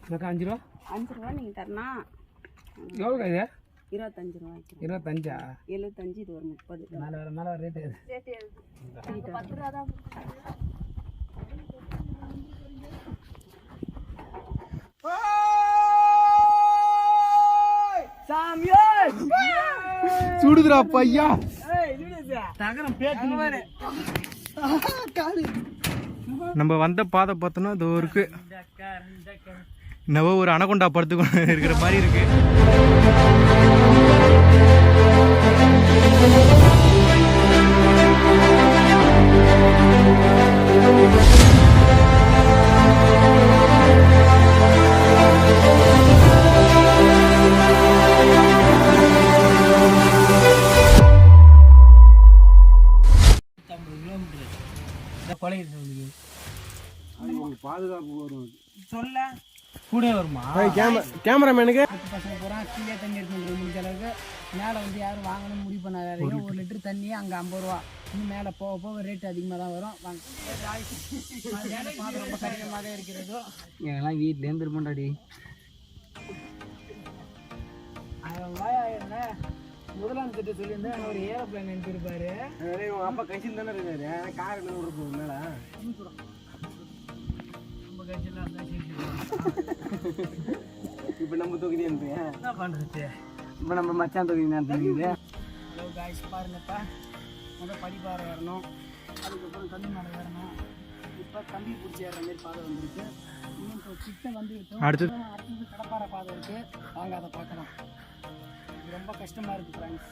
5 ரூபா 5 ரூபா நீங்கள் தரணும். எவ்வளோ இது? 25 ரூபா. 25ஆ? 75. இது ஒரு 30. மேலே வர ரேட்டு எது? 10 ரூபா தான். சுடுதுடா பையா. நம்ம வந்த பாதை பார்த்தோன்னா அது இருக்கு. நம்ம ஒரு அனகொண்டா படுத்து இருக்கிற மாதிரி இருக்கு. பாதுகாப்பு வரும் சொல்ல கூட வருமா? கேமராமேனுக்கு பசங்க பூரா கீழே தண்ணி எடுத்து முடிஞ்ச அளவுக்கு மேலே வந்து யாரும் வாங்கணும்னு முடிவு பண்ணாரு. 1 லிட்டர் தண்ணி அங்கே 50 ரூபா. இன்னும் மேலே போக போக ரேட்டு அதிகமாக தான் வரும். வாங்க ரொம்ப கடினமாக இருக்கிறதோ எங்கெல்லாம் வீட்டிலேருந்து இருப்போம்டாடி. 1000 ரூபாய் ஆயிரம் முதலமைச்சர்கிட்ட சொல்லியிருந்தேன். ஒரு ஏரோப்ளைன் அனுப்பியிருப்பாரு. உங்கள் அப்பா கட்சியில் தானே இருக்காரு. கார் என்ன இருக்கும் மேலே இப்போ நம்ம தொகுதி என்ன பண்ணுறது? இப்போ நம்ம மச்சான் தொகுதி தான் தெரியுது. ஹலோ காய்ஸ், பாருங்கப்பா. முதல் படிப்பாறை ஏறணும், அதுக்கப்புறம் கம்பி மேலே ஏறணும். இப்போ கம்பி பிடிச்சி ஏறுற மாதிரி பாதை வந்துருக்கு. இன்னும் இப்போ கிட்ட வந்து அடுத்தது கடப்பாறை பாதை இருக்குது. வாங்க அதை பார்க்கலாம். இது ரொம்ப கஷ்டமாக இருக்குது ஃப்ரெண்ட்ஸ்.